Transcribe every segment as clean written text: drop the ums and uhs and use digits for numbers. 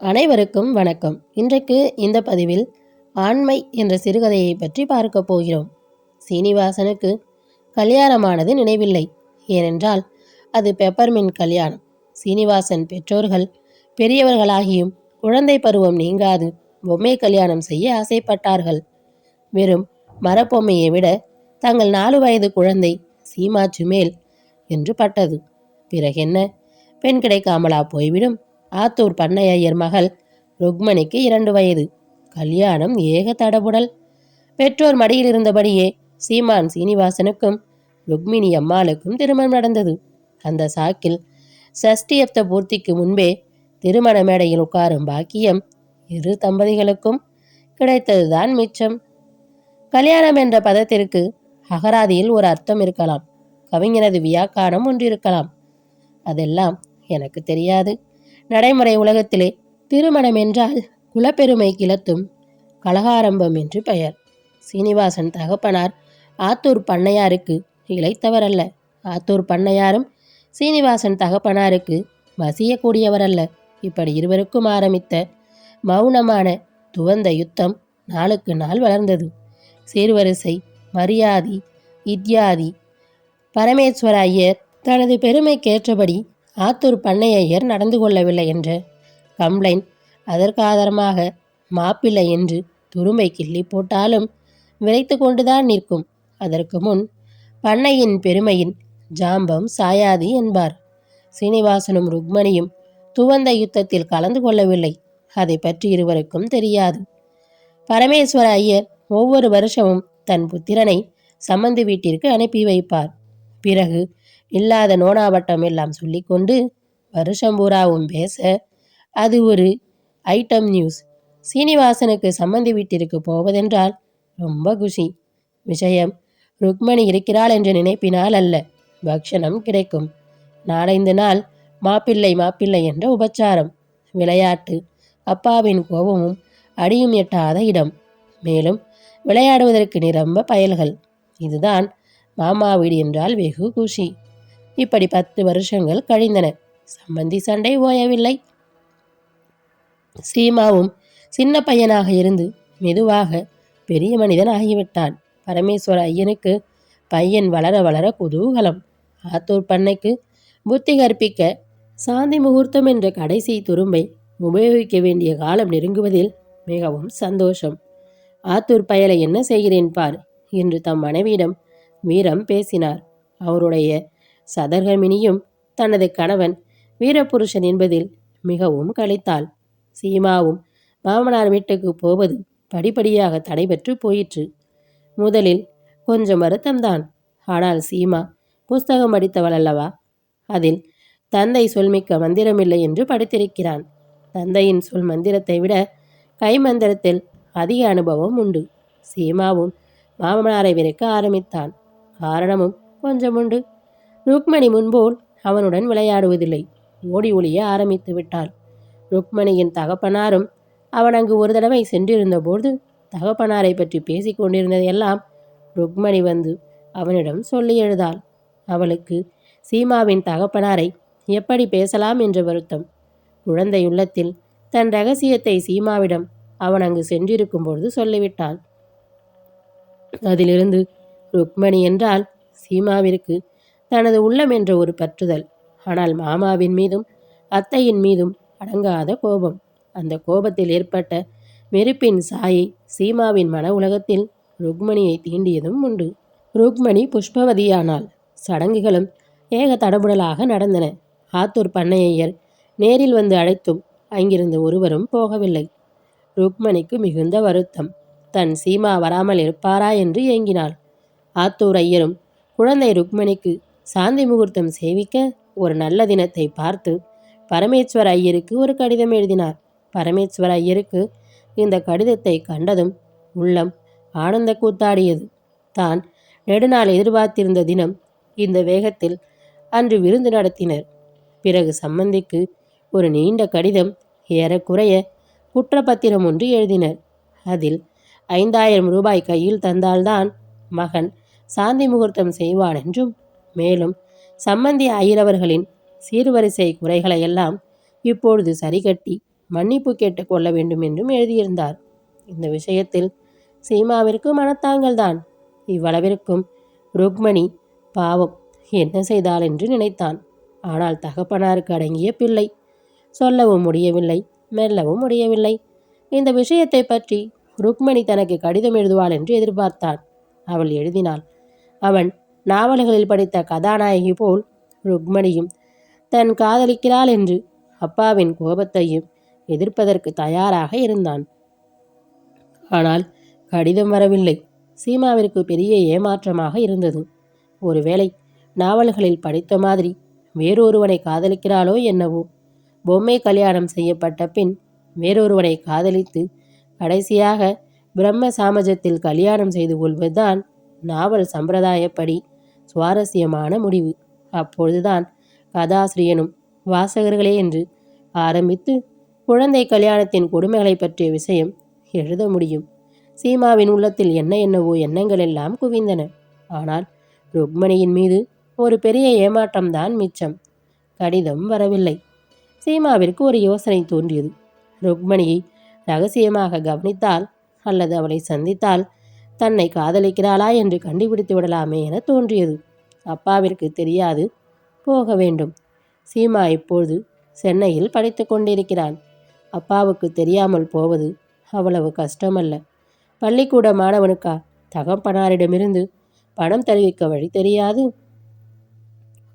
அனைவருக்கும் வணக்கம். இன்றைக்கு இந்த பதிவில் ஆண்மை என்ற சிறுகதையை பற்றி பார்க்க போகிறோம். சீனிவாசனுக்கு கல்யாணமானது நினைவில்லை. ஏனென்றால் அது பெப்பர்மின் கல்யாணம். சீனிவாசன் பெற்றோர்கள் பெரியவர்களாகியும் குழந்தை பருவம் நீங்காது பொம்மை கல்யாணம் செய்ய ஆசைப்பட்டார்கள். வெறும் மரப்பொம்மையை விட தங்கள் 4 வயது குழந்தை சீமாச்சு மேல் என்று பட்டது. பிறகென்ன, பெண் கிடைக்காமலா போய்விடும்? ஆத்தூர் பண்ணையர் மகள் ருக்மணிக்கு 2 வயது. கல்யாணம் ஏக தடபுடல். பெற்றோர் மடியில் இருந்தபடியே சீமான் சீனிவாசனுக்கும் ருக்மிணி அம்மாளுக்கும் திருமணம் நடந்தது. அந்த சாக்கில் சஷ்டியப்த பூர்த்திக்கு முன்பே திருமண மேடையில் உட்காரும் பாக்கியம் இரு தம்பதிகளுக்கும் கிடைத்ததுதான் மிச்சம். கல்யாணம் என்ற பதத்திற்கு அகராதியில் ஒரு அர்த்தம் இருக்கலாம், கவிஞனது வியாக்கானம் ஒன்று இருக்கலாம். அதெல்லாம் எனக்கு தெரியாது. நடைமுறை உலகத்திலே திருமணம் என்றால் குலப்பெருமை கிளத்தும் கலகாரம்பம் என்று பெயர். சீனிவாசன் தகப்பனார் ஆத்தூர் பண்ணையாருக்கு இளைத்தவரல்ல. ஆத்தூர் பண்ணையாரும் சீனிவாசன் தகப்பனாருக்கு வசியக்கூடியவரல்ல. இப்படி இருவருக்கும் ஆரம்பித்த மௌனமான துவந்த யுத்தம் நாளுக்கு நாள் வளர்ந்தது. சீர்வரிசை, மரியாதை, இத்யாதி. பரமேஸ்வர ஐயர் தனது பெருமைக்கேற்றபடி ஆத்தூர் பண்ணையர் நடந்து கொள்ளவில்லை என்ற கம்ப்ளைண்ட் அதற்காதாரமாக மாப்பிள்ளை என்று துரும்பை கிள்ளி போட்டாலும் விரைத்து கொண்டுதான் நிற்கும். அதற்கு முன் பண்ணையின் பெருமையின் ஜாம்பம் சாயாது என்பார். சீனிவாசனும் ருக்மணியும் துவந்த யுத்தத்தில் கலந்து கொள்ளவில்லை. அதை பற்றி இருவருக்கும் தெரியாது. பரமேஸ்வர ஐயர் ஒவ்வொரு வருஷமும் தன் புத்திரனை சம்மந்தி வீட்டிற்கு அனுப்பி வைப்பார். பிறகு இல்லாத நோனாவட்டம் எல்லாம் சொல்லிக்கொண்டு வருஷம் பூராவும் பேச அது ஒரு ஐட்டம் நியூஸ். சீனிவாசனுக்கு சம்மந்தி வீட்டிற்கு போவதென்றால் ரொம்ப குஷி. விஷயம் ருக்மணி இருக்கிறாள் என்று நினைப்பினால் அல்ல, பக்ஷணம் கிடைக்கும். 4-5 நாள் மாப்பிள்ளை மாப்பிள்ளை என்ற உபச்சாரம், விளையாட்டு, அப்பாவின் கோபமும் அடியும் எட்டாத இடம். மேலும் விளையாடுவதற்கு நிரம்ப பயல்கள். இதுதான் மாமா வீடு என்றால் வெகு குஷி. இப்படி 10 வருஷங்கள் கழிந்தன. சம்பந்தி சண்டை ஓயவில்லை. சீமாவும் சின்ன பையனாக இருந்து மெதுவாக பெரிய மனிதன் ஆகிவிட்டான். பரமேஸ்வர ஐயனுக்கு பையன் வளர வளர குதூகலம். ஆத்தூர் பண்ணைக்கு புத்தி கற்பிக்க சாந்தி முகூர்த்தம் என்ற கடைசி துரும்பை உபயோகிக்க வேண்டிய காலம் நெருங்குவதில் மிகவும் சந்தோஷம். ஆத்தூர் பயலை என்ன செய்கிறேன் பார் என்று தம் மனைவியிடம் வீரம் பேசினார். அவருடைய சதர்கமினியும் தனது கணவன் வீரபுருஷன் என்பதில் மிகவும் களித்தாள். சீமாவும் மாமனார் வீட்டுக்கு போவது படிப்படியாக தடைபெற்று போயிற்று. முதலில் கொஞ்சம் வருத்தம்தான். ஆனால் சீமா புஸ்தகம் படித்தவள் அல்லவா? அதில் தந்தை சொல்மிக்க மந்திரமில்லை என்று படித்திருக்கிறான். தந்தையின் சொல் மந்திரத்தை விட கைமந்திரத்தில் அதிக அனுபவம் உண்டு. சீமாவும் மாமனாரை விரைக்க ஆரம்பித்தான். காரணமும் கொஞ்சம் உண்டு. ருக்மணி முன்போல் அவனுடன் விளையாடுவதில்லை. ஓடி ஒளிய ஆரம்பித்து விட்டாள். ருக்மணியின் தகப்பனாரும் அவன் அங்கு ஒரு தடவை சென்றிருந்தபோது தகப்பனாரை பற்றி பேசிக் கொண்டிருந்ததையெல்லாம் ருக்மணி வந்து அவனிடம் சொல்லி எழுதாள். அவளுக்கு சீமாவின் தகப்பனாரை எப்படி பேசலாம் என்ற வருத்தம். குழந்தையுள்ளத்தில் தன் ரகசியத்தை சீமாவிடம் அவன் அங்கு சென்றிருக்கும் பொழுது சொல்லிவிட்டாள். அதிலிருந்து ருக்மணி என்றால் சீமாவிற்கு தனது உள்ளம் என்ற ஒரு பற்றுதல். ஆனால் மாமாவின் மீதும் அத்தையின் மீதும் அடங்காத கோபம். அந்த கோபத்தில் ஏற்பட்ட வெறுப்பின் சாயை சீமாவின் மன உலகத்தில் ருக்மணியை தீண்டியதும் உண்டு. ருக்மணி புஷ்பவதியானாள். சடங்குகளும் ஏக தடபுடலாக நடந்தன. ஆத்தூர் பண்ணையர் நேரில் வந்து அழைத்தும் அங்கிருந்து ஒருவரும் போகவில்லை. ருக்மணிக்கு மிகுந்த வருத்தம். தன் சீமா வராமல் இருப்பாரா என்று ஏங்கினாள். ஆத்தூர் ஐயரும் குழந்தை ருக்மணிக்கு சாந்தி முகூர்த்தம் சேவிக்க ஒரு நல்ல தினத்தை பார்த்து பரமேஸ்வர ஐயருக்கு ஒரு கடிதம் எழுதினார். பரமேஸ்வர ஐயருக்கு இந்த கடிதத்தை கண்டதும் உள்ளம் ஆனந்த கூத்தாடியது. தான் நெடுநாள் எதிர்பார்த்திருந்த தினம் இந்த வேகத்தில் அன்று விருந்து நடத்தினர். பிறகு சம்பந்திக்கு ஒரு நீண்ட கடிதம், ஏறக்குறைய குற்றப்பத்திரம் ஒன்று எழுதினர். அதில் 5000 ரூபாய் கையில் தந்தால்தான் மகன் சாந்தி முகூர்த்தம் செய்வான் என்றும், மேலும் சம்பந்தி ஐயரவர்களின் சீர்வரிசை குறைகளையெல்லாம் இப்பொழுது சரிகட்டி மன்னிப்பு கேட்டுக்கொள்ள வேண்டும் என்றும் எழுதியிருந்தார். இந்த விஷயத்தில் சீமாவிற்கு மனத்தாங்கல்தான். இவ்வளவிற்கும் ருக்மணி பாவம் என்ன செய்தாள் என்று நினைத்தான். ஆனால் தகப்பனாருக்கு அடங்கிய பிள்ளை. சொல்லவும் முடியவில்லை, மெல்லவும் முடியவில்லை. இந்த விஷயத்தை பற்றி ருக்மணி தனக்கு கடிதம் எழுதுவாள் என்று எதிர்பார்த்தான். அவள் எழுதினாள். அவன் நாவல்களில் படித்த கதாநாயகி போல் ருக்மணியும் தன் காதலிக்கிறாள் என்று அப்பாவின் கோபத்தையும் எதிர்ப்பதற்கு தயாராக இருந்தான். ஆனால் கடிதம் வரவில்லை. சீமாவிற்கு பெரிய ஏமாற்றமாக இருந்தது. ஒருவேளை நாவல்களில் படித்த மாதிரி வேறொருவனை காதலிக்கிறாளோ என்னவோ. பொம்மை கல்யாணம் செய்யப்பட்ட பின் வேறொருவனை காதலித்து கடைசியாக பிரம்ம சாமஜத்தில் கல்யாணம் செய்து கொள்வதுதான் நாவல் சம்பிரதாயப்படி சுவாரஸ்யமான முடிவு. அப்பொழுதுதான் கதாசிரியனும் வாசகர்களே என்று ஆரம்பித்து குழந்தை கல்யாணத்தின் கொடுமைகளை பற்றிய விஷயம் எழுத முடியும். சீமாவின் உள்ளத்தில் என்னவோ எண்ணங்கள் எல்லாம் குவிந்தன. ஆனால் ருக்மணியின் மீது ஒரு பெரிய ஏமாற்றம்தான் மிச்சம். கடிதம் வரவில்லை. சீமாவிற்கு ஒரு யோசனை தோன்றியது. ருக்மணியை ரகசியமாக கவனித்தால் அல்லது அவளை சந்தித்தால் தன்னை காதலிக்கிறாளா என்று கண்டுபிடித்து விடலாமே என தோன்றியது. அப்பாவிற்கு தெரியாது, போக வேண்டும். சீமா இப்பொழுது சென்னையில் படித்து கொண்டிருக்கிறான். அப்பாவுக்கு தெரியாமல் போவது அவ்வளவு கஷ்டமல்ல. பள்ளிக்கூட மாணவனுக்கா தகப்பனாரிடமிருந்து பணம் தெரிவிக்க வழி தெரியாது?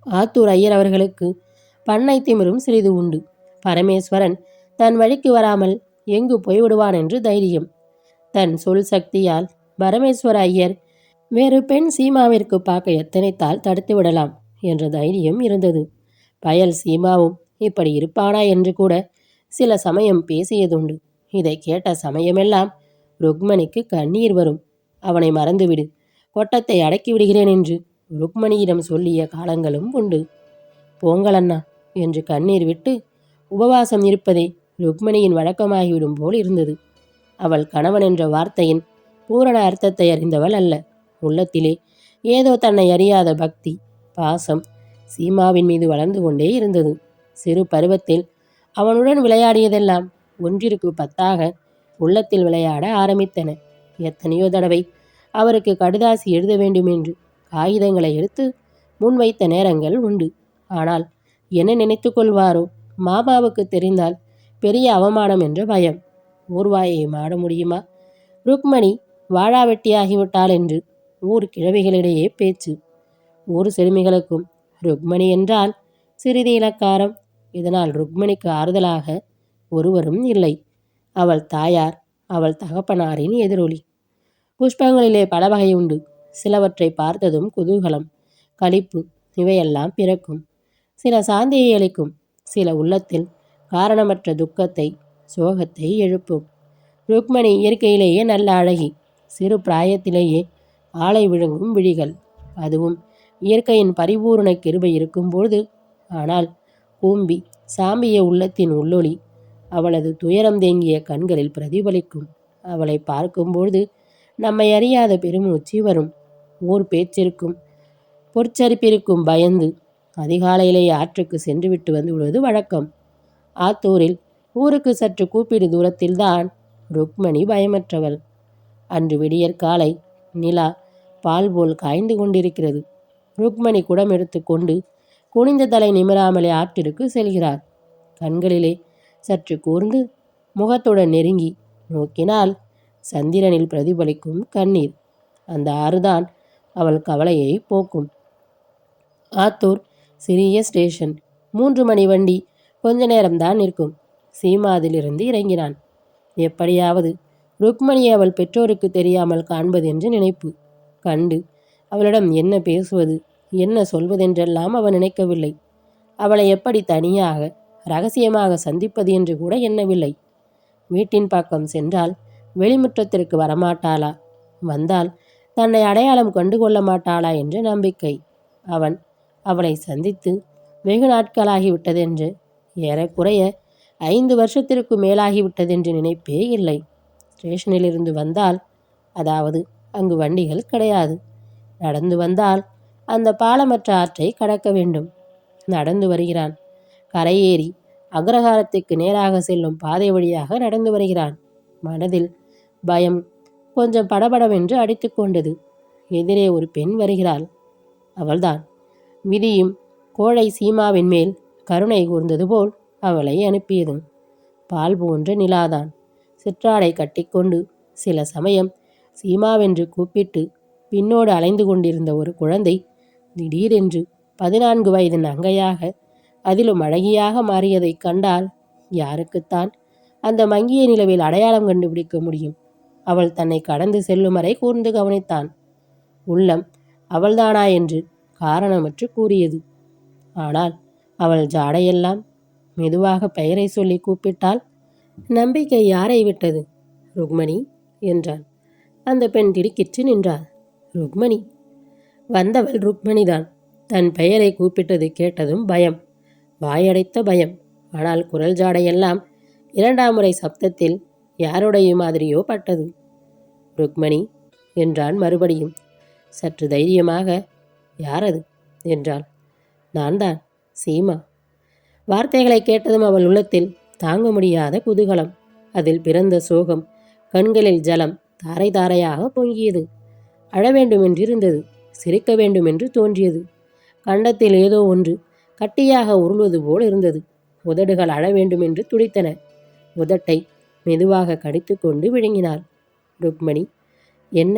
ஆத்தூர் ஐயர் அவர்களுக்கு பண்ணை திமிரும் சிறிது உண்டு. பரமேஸ்வரன் தன் வழிக்கு வராமல் எங்கு போய்விடுவான் என்று தைரியம். தன் சொல் சக்தியால் பரமேஸ்வர ஐயர் வேறு பெண் சீமாவிற்கு பார்க்க எத்தனைத்தால் தடுத்து விடலாம் என்ற தைரியம் இருந்தது. பயல் சீமாவும் இப்படி இருப்பானா என்று கூட சில சமயம் பேசியதுண்டு. இதை கேட்ட சமயமெல்லாம் ருக்மணிக்கு கண்ணீர் வரும். அவனை மறந்துவிடு, கொட்டத்தை அடக்கி விடுகிறேன் என்று ருக்மணியிடம் சொல்லிய காலங்களும் உண்டு. போங்களண்ணா என்று கண்ணீர் விட்டு உபவாசம் இருப்பதே ருக்மணியின் வழக்கமாகிவிடும் போல் இருந்தது. அவள் கணவன் என்ற வார்த்தையின் பூரண அர்த்தத்தை அறிந்தவள் அல்ல. உள்ளத்திலே ஏதோ தன்னை அறியாத பக்தி, பாசம் சீமாவின் மீது வளர்ந்து கொண்டே இருந்தது. சிறு பருவத்தில் அவனுடன் விளையாடியதெல்லாம் ஒன்றிற்கு 10 உள்ளத்தில் விளையாட ஆரம்பித்தன. எத்தனையோ தடவை அவருக்கு கடுதாசி எழுத வேண்டும் என்று காகிதங்களை எடுத்து முன்வைத்த நேரங்கள் உண்டு. ஆனால் என்ன நினைத்து கொள்வாரோ, மாமாவுக்கு தெரிந்தால் பெரிய அவமானம் என்ற பயம். ஊர்வாயை மாட முடியுமா? ருக்மணி வாழாவெட்டியாகிவிட்டாள் என்று ஊர் கிழவிகளிடையே பேச்சு. ஊர் சிறுமிகளுக்கும் ருக்மணி என்றால் சிறிது இலக்காரம். இதனால் ருக்மணிக்கு ஆறுதலாக ஒருவரும் இல்லை. அவள் தாயார் அவள் தகப்பனாரின் எதிரொலி. புஷ்பங்களிலே பல வகை உண்டு. சிலவற்றை பார்த்ததும் குதூகலம், களிப்பு இவையெல்லாம் பிறக்கும். சில சாந்தியை அளிக்கும், சில உள்ளத்தில் காரணமற்ற துக்கத்தை, சோகத்தை எழுப்பும். ருக்மணி இயற்கையிலேயே நல்ல அழகி. சிறு பிராயத்திலேயே ஆளை விழுங்கும் விழிகள். அதுவும் இயற்கையின் பரிபூர்ண கிருபை இருக்கும்பொழுது. ஆனால் கூம்பி சாம்பிய உள்ளத்தின் உள்ளொளி அவளது துயரம் தேங்கிய கண்களில் பிரதிபலிக்கும். அவளை பார்க்கும்பொழுது நம்மை அறியாத பெருமூச்சு வரும். ஊர் பேச்சிற்கும் பொற்சரிப்பிற்கும் பயந்து அதிகாலையிலேயே ஆற்றுக்கு சென்று விட்டு வந்து விடுவது வழக்கம். ஆத்தூரில் ஊருக்கு சற்று கூப்பிடு தூரத்தில்தான் ருக்மணி பயமற்றவள். அன்று விடியற்காலை நிலா பால் போல் காய்ந்து கொண்டிருக்கிறது. ருக்மணி குடம் எடுத்துக்கொண்டு குனிந்த தலை நிமிராமலே ஆற்றிற்கு செல்கிறார். கண்களிலே சற்று கூர்ந்து முகத்துடன் நெருங்கி நோக்கினால் சந்திரனில் பிரதிபலிக்கும் கண்ணீர். அந்த ஆறுதான் அவள் கவலையை போக்கும். ஆத்தூர் சிறிய ஸ்டேஷன். 3 மணி வண்டி கொஞ்ச நேரம்தான் நிற்கும். சீமாதிலிருந்து இறங்கினான். எப்படியாவது ருக்மணியை அவள் பெற்றோருக்கு தெரியாமல் காண்பது என்று நினைப்பு. கண்டு அவளிடம் என்ன பேசுவது, என்ன சொல்வதென்றெல்லாம் அவன் நினைக்கவில்லை. அவளை எப்படி தனியாக ரகசியமாக சந்திப்பது என்று கூட எண்ணவில்லை. வீட்டின் பக்கம் சென்றால் வெளிமுற்றத்திற்கு வரமாட்டாளா, வந்தால் தன்னை அடையாளம் கண்டு கொள்ள மாட்டாளா என்ற நம்பிக்கை. அவன் அவளை சந்தித்து வெகு நாட்களாகிவிட்டதென்று, ஏறக்குறைய 5 வருஷத்திற்கு மேலாகிவிட்டதென்று நினைப்பே இல்லை. ஸ்டேஷனிலிருந்து வந்தால், அதாவது அங்கு வண்டிகள் கிடையாது, நடந்து வந்தால் அந்த பாலமற்ற ஆற்றை கடக்க வேண்டும். நடந்து வருகிறான். கரையேறி அக்ரஹாரத்துக்கு நேராக செல்லும் பாதை வழியாக நடந்து வருகிறான். மனதில் பயம் கொஞ்சம் படபடவென்று அடித்து கொண்டது. எதிரே ஒரு பெண் வருகிறாள். அவள்தான். விதியும் கோழை சீமாவின் மேல் கருணை கூர்ந்தது போல் அவளை அனுப்பியது. பால் போன்ற நிலாதான். சிற்றாடை கட்டிக்கொண்டு சில சமயம் சீமாவென்று கூப்பிட்டு பின்னோடு அலைந்து கொண்டிருந்த ஒரு குழந்தை திடீரென்று 14 வயது நங்கையாக, அதிலும் அழகியாக மாறியதைக் கண்டால் யாருக்குத்தான் அந்த மங்கிய நிலவில் அடையாளம் கண்டுபிடிக்க முடியும்? அவள் தன்னை கடந்து செல்லும் வரை கூர்ந்து கவனித்தான். உள்ளம் அவள்தானா என்று காரணமற்று கூறியது. ஆனால் அவள் ஜாடையெல்லாம் மெதுவாக பெயரை சொல்லி கூப்பிட்டால் நம்பிக்கை யாரை விட்டது? ருக்மணி என்றான். அந்த பெண் திடுக்கிற்று நின்றாள். ருக்மணி. வந்தவள் ருக்மணிதான். தன் பெயரை கூப்பிட்டது கேட்டதும் பயம், வாயடைத்த பயம். ஆனால் குரல் ஜாடையெல்லாம் 2ஆம் முறை சப்தத்தில் யாருடைய மாதிரியோ பட்டது. ருக்மணி என்றான் மறுபடியும். சற்று தைரியமாக. யாரது என்றாள். நான் தான், சீமா. வார்த்தைகளை கேட்டதும் அவள் உள்ளத்தில் தாங்க முடியாத குதூகலம். அதில் பிறந்த சோகம். கண்களில் ஜலம் தாரை தாரையாக பொங்கியது. அழ வேண்டுமென்றிருந்தது. சிரிக்க வேண்டுமென்று தோன்றியது. கண்டத்தில் ஏதோ ஒன்று கட்டியாக உருள்வது போல் இருந்தது. உதடுகள் அழ வேண்டுமென்று துடித்தன. உதட்டை மெதுவாக கடித்து கொண்டு விழுங்கினாள். ருக்மணி. என்ன,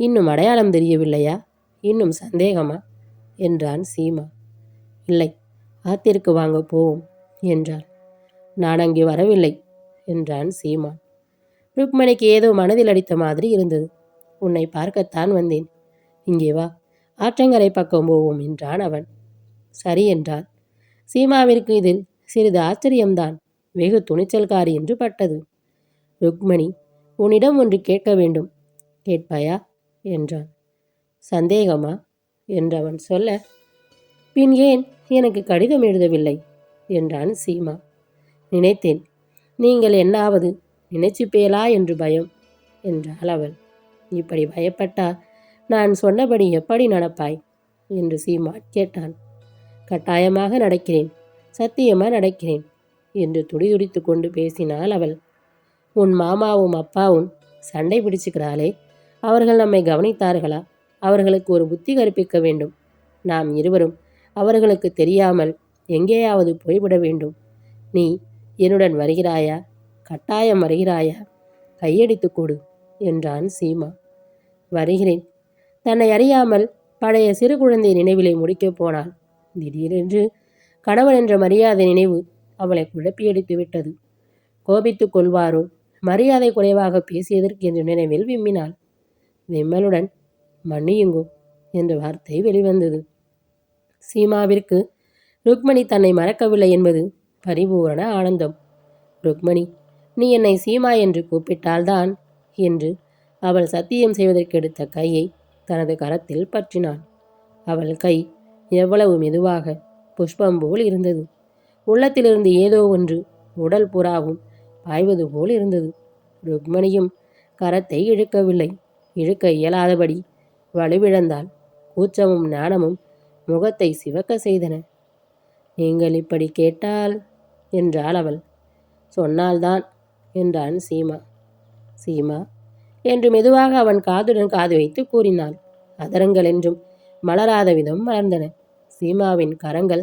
இன்னும் அடையாளம் தெரியவில்லையா? இன்னும் சந்தேகமா என்றான் சீமா. இல்லை, ஆத்திற்கு வாங்க போவோம் என்றாள். நான் அங்கே வரவில்லை என்றான் சீமா. ருக்மணிக்கு ஏதோ மனதில் அடித்த மாதிரி இருந்தது. உன்னை பார்க்கத்தான் வந்தேன். இங்கே வா, ஆற்றங்கரை பக்கம் போவோம் என்றான் அவன். சரி என்றான். சீமாவிற்கு இதில் சிறிது ஆச்சரியம்தான், வெகு துணிச்சல்காரி என்று பட்டது. ருக்மணி, உன்னிடம் ஒன்று கேட்க வேண்டும், கேட்பாயா என்றான். சந்தேகமா என்றவன் சொல்ல, பின் ஏன் எனக்கு கடிதம் எழுதவில்லை என்றான் சீமா. நினைத்தேன், நீங்கள் என்னாவது நினைச்சுப்பேலா என்று பயம் என்றாள் அவள். இப்படி பயப்பட்டா நான் சொன்னபடி எப்படி நடப்பாய் என்று சீமா கேட்டான். கட்டாயமாக நடக்கிறேன், சத்தியமா நடக்கிறேன் என்று துடிதுடித்து கொண்டு பேசினாள் அவள். உன் மாமாவும் அப்பாவும் சண்டை பிடிச்சுக்கிறாளே, அவர்கள் நம்மை கவனித்தார்களா? அவர்களுக்கு ஒரு புத்தி கற்பிக்க வேண்டும். நாம் இருவரும் அவர்களுக்கு தெரியாமல் எங்கேயாவது போய்விட வேண்டும். நீ என்னுடன் வருகிறாயா? கட்டாயம் வருகிறாயா? கையடித்து கொடு என்றான் சீமா. வருகிறேன். தன்னை அறியாமல் பழைய சிறு குழந்தை நினைவிலை முடிக்கப் போனாள். திடீரென்று கணவன் என்ற மரியாதை நினைவு அவளை குழப்பியடித்து விட்டது. கோபித்துக் கொள்வாரோ, மரியாதை குறைவாக பேசியதற்கு என்ற நினைவில் விம்மினாள். விம்மலுடன் மன்னியுங்கோ என்ற வார்த்தை வெளிவந்தது. சீமாவிற்கு ருக்மணி தன்னை மறக்கவில்லை என்பது பரிபூரண ஆனந்தம். ருக்மணி, நீ என்னை சீமா என்று கூப்பிட்டால்தான் என்று அவள் சத்தியம் செய்வதற்கெடுத்த கையை தனது கரத்தில் பற்றினான். அவள் கை எவ்வளவு மெதுவாக புஷ்பம் போல் இருந்தது. உள்ளத்திலிருந்து ஏதோ ஒன்று உடல் புறாவும் பாய்வது போல் இருந்தது. ருக்மணியும் கரத்தை இழுக்கவில்லை. இழுக்க இயலாதபடி வலுவிழந்தாள். கூச்சமும் நாணமும் முகத்தை சிவக்க செய்தன. நீங்கள் இப்படி கேட்டால் என்றாள் அவள். சொன்னால்தான் என்றான் சீமா. சீமா என்று மெதுவாக அவன் காதுடன் காது வைத்து கூறினாள். அதரங்கள் என்றும் மலராத விதம் மலர்ந்தன. சீமாவின் கரங்கள்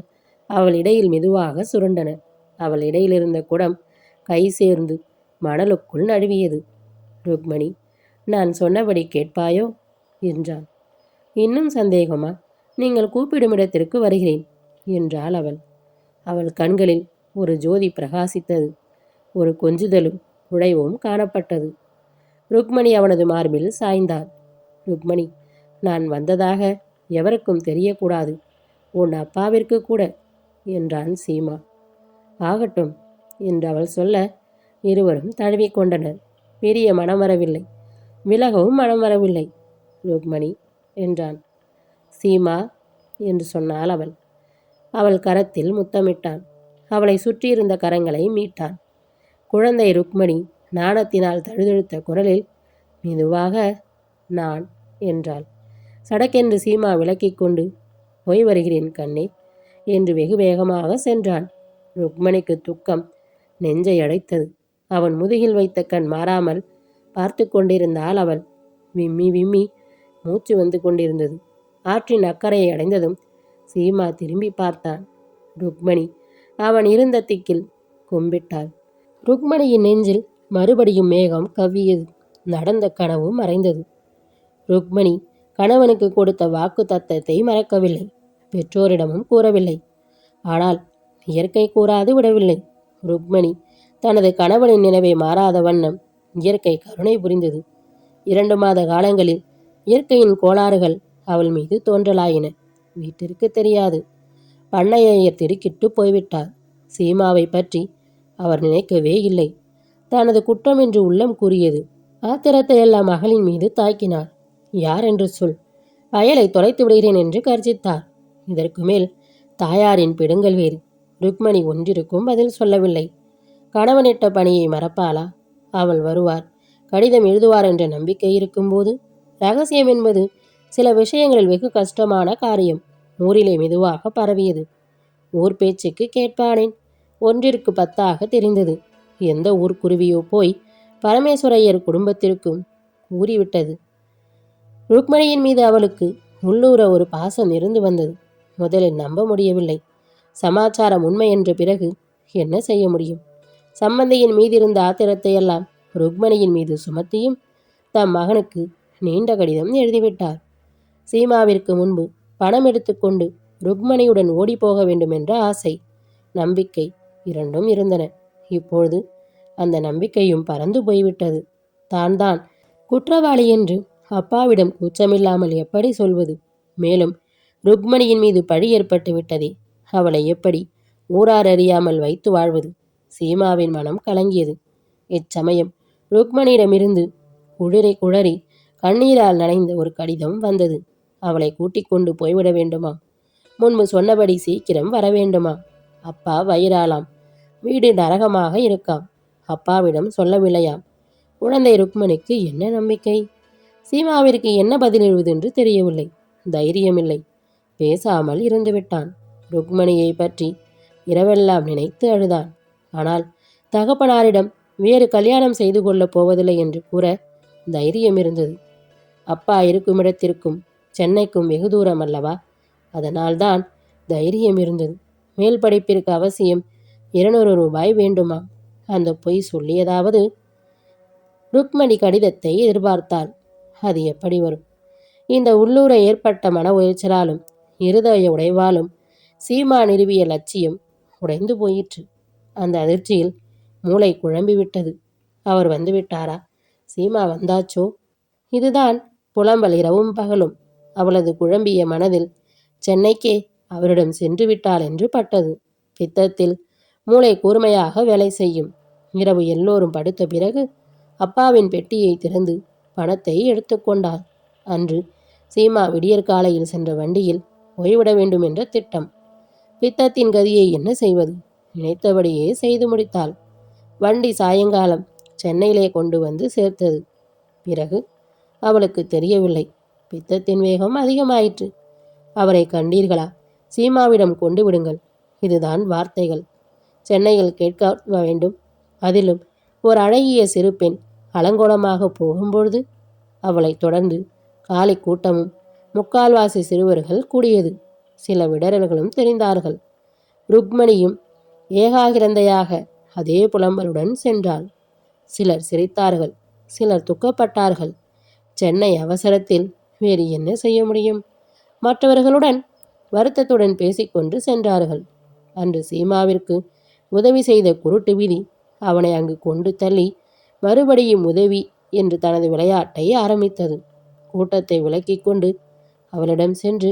அவள் இடையில் மெதுவாக சுருண்டன. அவள் இடையிலிருந்த குடம் கை சேர்ந்து மணலுக்குள் நழுவியது. ருக்மணி, நான் சொன்னபடி கேட்பாயோ என்றான். இன்னும் சந்தேகமா? நீங்கள் கூப்பிடும் இடத்திற்கு வருகிறேன் என்றாள் அவள். அவள் கண்களில் ஒரு ஜோதி பிரகாசித்தது. ஒரு கொஞ்சுதலும் உழைவும் காணப்பட்டது. ருக்மணி அவனது மார்பில் சாய்ந்தாள். ருக்மணி, நான் வந்ததாக எவருக்கும் தெரியக்கூடாது, உன் அப்பாவிற்கு கூட என்றான் சீமா. ஆகட்டும் என்று அவள் சொல்ல இருவரும் தழுவிக்கொண்டனர். பெரிய மனம் வரவில்லை, விலகவும் மனம் வரவில்லை. ருக்மணி என்றான். சீமா என்று சொன்னாள் அவள். அவள் கரத்தில் முத்தமிட்டான். அவளை சுற்றியிருந்த கரங்களை மீட்டான். குழந்தை ருக்மணி நாணத்தினால் தழுதழுத்த குரலில் மெதுவாக நான் என்றாள். சடக்கென்று சீமா விலக்கிக் கொண்டு போய் வருகிறேன் கண்ணே என்று வெகு வேகமாக சென்றான். ருக்மணிக்கு துக்கம் நெஞ்சை அடைத்தது. அவன் முதுகில் வைத்த கண் மாறாமல் பார்த்து கொண்டிருந்தாள் அவள். விம்மி விம்மி மூச்சு வந்து கொண்டிருந்தது. ஆற்றின் அக்கறையை அடைந்ததும் சீமா திரும்பி பார்த்தான். ருக்மணி அவன் இருந்த திக்கில் கும்பிட்டாள். ருக்மணியின் நெஞ்சில் மறுபடியும் மேகம் கவ்வியது. நடந்த கனவு மறைந்தது. ருக்மணி கணவனுக்கு கொடுத்த வாக்கு தத்தத்தை மறக்கவில்லை. பெற்றோரிடமும் கூறவில்லை. ஆனால் இயற்கை கூறாது விடவில்லை. ருக்மணி தனது கணவனின் நினைவை மாறாத வண்ணம் இயற்கை கருணை புரிந்தது. 2 மாத காலங்களில் இயற்கையின் கோளாறுகள் அவள் மீது தோன்றலாயின. வீட்டிற்கு தெரியாது. பண்ணையர் திடுக்கிட்டு போய்விட்டார். சீமாவை பற்றி அவர் நினைக்கவே இல்லை. தனது குற்றம் என்று உள்ளம் கூறியது. ஆத்திரத்தை எல்லாம் மகளின் மீது தாக்கினார். யார் என்று சொல், வயலை தொலைத்து விடுகிறேன் என்று கர்ஜித்தார். இதற்கு மேல் தாயாரின் பிடுங்கல் வேறு. ருக்மணி ஒன்றிற்கும் பதில் சொல்லவில்லை. கணவனிட்ட பணியை மறப்பாளா? அவள் வருவார், கடிதம் எழுதுவார் என்ற நம்பிக்கை இருக்கும்போது ரகசியம் என்பது சில விஷயங்களில் வெகு கஷ்டமான காரியம். ஊரிலே மெதுவாக பரவியது. ஊர் பேச்சுக்கு கேட்பானேன், ஒன்றிற்கு 10 தெரிந்தது. எந்த ஊர்க்குருவியோ போய் பரமேஸ்வரையர் குடும்பத்திற்கும் கூறிவிட்டது. ருக்மணியின் மீது அவளுக்கு உள்ளூர ஒரு பாசம் இருந்து வந்தது. முதலில் நம்ப முடியவில்லை. சமாச்சாரம் உண்மை என்ற பிறகு என்ன செய்ய முடியும்? சம்பந்தியின் மீதிருந்த ஆத்திரத்தை எல்லாம் ருக்மணியின் மீது சுமத்தியும் தம் மகனுக்கு நீண்ட கடிதம் எழுதிவிட்டார். சீமாவிற்கு முன்பு பணம் எடுத்துக்கொண்டு ருக்மணியுடன் ஓடிப்போக வேண்டும் என்ற ஆசை, நம்பிக்கை இரண்டும் இருந்தன. இப்பொழுது அந்த நம்பிக்கையும் பறந்து போய்விட்டது. தான் குற்றவாளி என்று அப்பாவிடம் கூச்சமில்லாமல் எப்படி சொல்வது? மேலும் ருக்மணியின் மீது பழி ஏற்பட்டு விட்டதே, அவளை எப்படி ஊரார் அறியாமல் வைத்து வாழ்வது? சீமாவின் மனம் கலங்கியது. இச்சமயம் ருக்மணியிடமிருந்து குளிரை குளறி கண்ணீரால் நனைந்த ஒரு கடிதம் வந்தது. அவளை கூட்டிக் கொண்டு போய்விட வேண்டுமா? முன்பு சொன்னபடி சீக்கிரம் வர வேண்டுமா? அப்பா வயிறாலாம், வீடு நரகமாக இருக்காம். அப்பாவிடம் சொல்லவில்லையாம். குழந்தை ருக்மணிக்கு என்ன நம்பிக்கை? சீமாவிற்கு என்ன பதில் எழுவதென்று தெரியவில்லை. தைரியமில்லை. பேசாமல் இருந்துவிட்டான். ருக்மணியை பற்றி இரவெல்லாம் நினைத்து அழுதான். ஆனால் தகப்பனாரிடம் வேறு கல்யாணம் செய்து கொள்ளப் போவதில்லை என்று கூற தைரியம் இருந்தது. அப்பா இருக்குமிடத்திற்கும் சென்னைக்கும் வெகு தூரம் அல்லவா? அதனால்தான் தைரியம் இருந்தது. மேல் படிப்பிற்கு அவசியம் 200 ரூபாய் வேண்டுமா? அந்த பொய் சொல்லியதாவது? ருக்மணி கடிதத்தை எதிர்பார்த்தாள். அது எப்படி வரும்? இந்த உள்ளூர ஏற்பட்ட மன உளைச்சலாலும் இருதய உடைவாலும் சீமா நிறுவிய லட்சியம் உடைந்து போயிற்று. அந்த அதிர்ச்சியில் மூளை குழம்பிவிட்டது. அவர் வந்துவிட்டாரா? சீமா வந்தாச்சோ? இதுதான் புலம்பல் இரவும் பகலும். அவளது குழம்பிய மனதில் சென்னைக்கே அவரிடம் சென்று விட்டாள் என்று பட்டது. பித்தத்தில் மூளை கூர்மையாக வேலை செய்யும். இரவு எல்லோரும் படுத்த பிறகு அப்பாவின் பெட்டியை திறந்து பணத்தை எடுத்துக்கொண்டாள். அன்று சீமா விடியற்காலையில் சென்ற வண்டியில் போய்விட வேண்டும் என்ற திட்டம். பித்தத்தின் கதியை என்ன செய்வது? நினைத்தபடியே செய்து முடித்தாள். வண்டி சாயங்காலம் சென்னையிலே கொண்டு வந்து சேர்த்தது. பிறகு அவளுக்கு தெரியவில்லை. பித்தத்தின் வேகம் அதிகமாயிற்று. அவரை கண்டீர்களா? சீமாவிடம் கொண்டு விடுங்கள். இதுதான் வார்த்தைகள். சென்னையில் கேட்க வேண்டும். அதிலும் ஒரு அழகிய சிறு பெண் அலங்கோலமாக போகும்பொழுது அவளை தொடர்ந்து காலை கூட்டமும் முக்கால்வாசி சிறுவர்கள் கூடியது. சில விடரல்களும் தெரிந்தார்கள். ருக்மணியும் ஏகாகிரந்தையாக அதே புலம்பலுடன் சென்றாள். சிலர் சிரித்தார்கள், சிலர் துக்கப்பட்டார்கள். சென்னை அவசரத்தில் வேறு என்ன செய்ய முடியும்? மற்றவர்களுடன் வருத்தத்துடன் பேசிக்கொண்டு சென்றார்கள். அன்று சீமாவிற்கு உதவி செய்த குருட்டு விதி அவனை அங்கு கொண்டு தள்ளி மறுபடியும் உதவி என்று தனது விளையாட்டை ஆரம்பித்தது. கூட்டத்தை விலக்கிக் கொண்டு அவளிடம் சென்று,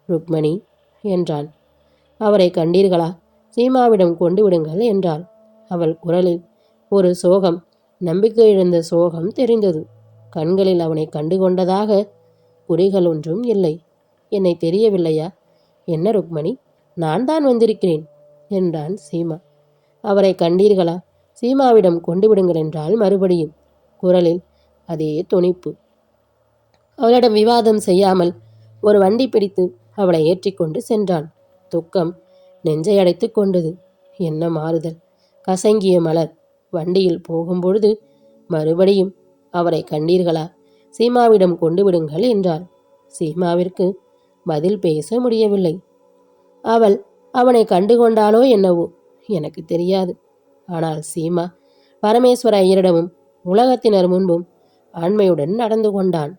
ருக்மணி என்றான். அவரை கண்டீர்களா? சீமாவிடம் கொண்டு விடுங்கள் என்றாள். அவள் குரலில் ஒரு சோகம், நம்பிக்கை இழந்த சோகம் தெரிந்தது. கண்களில் அவனை கண்டு கொண்டதாக குறிகள் ஒன்றும் இல்லை. என்னை தெரியவில்லையா? என்ன ருக்மணி, நான் தான் வந்திருக்கிறேன் என்றான் சீமா. அவரை கண்டீர்களா? சீமாவிடம் கொண்டு விடுங்கள் என்றால் மறுபடியும் குரலில் அதே துணிப்பு. அவளிடம் விவாதம் செய்யாமல் ஒரு வண்டி பிடித்து அவளை ஏற்றிக்கொண்டு சென்றான். துக்கம் நெஞ்சை அடைத்து கொண்டது. என்ன மாறுதல்! கசங்கிய மலர். வண்டியில் போகும்பொழுது மறுபடியும் அவரை கண்டீர்களா? சீமாவிடம் கொண்டு விடுங்கள் என்றார். சீமாவிற்கு பதில் பேச முடியவில்லை. அவள் அவனை கண்டுகொண்டாளோ என்னவோ எனக்கு தெரியாது. ஆனால் சீமா பரமேஸ்வர ஐயரிடமும் உலகத்தினர் முன்பும் ஆண்மையுடன் நடந்து கொண்டான்.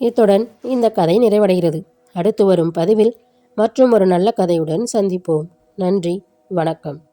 இத்துடன் இந்த கதை நிறைவடைகிறது. அடுத்து வரும் பதிவில் மற்றும் ஒரு நல்ல கதையுடன் சந்திப்போம். நன்றி, வணக்கம்.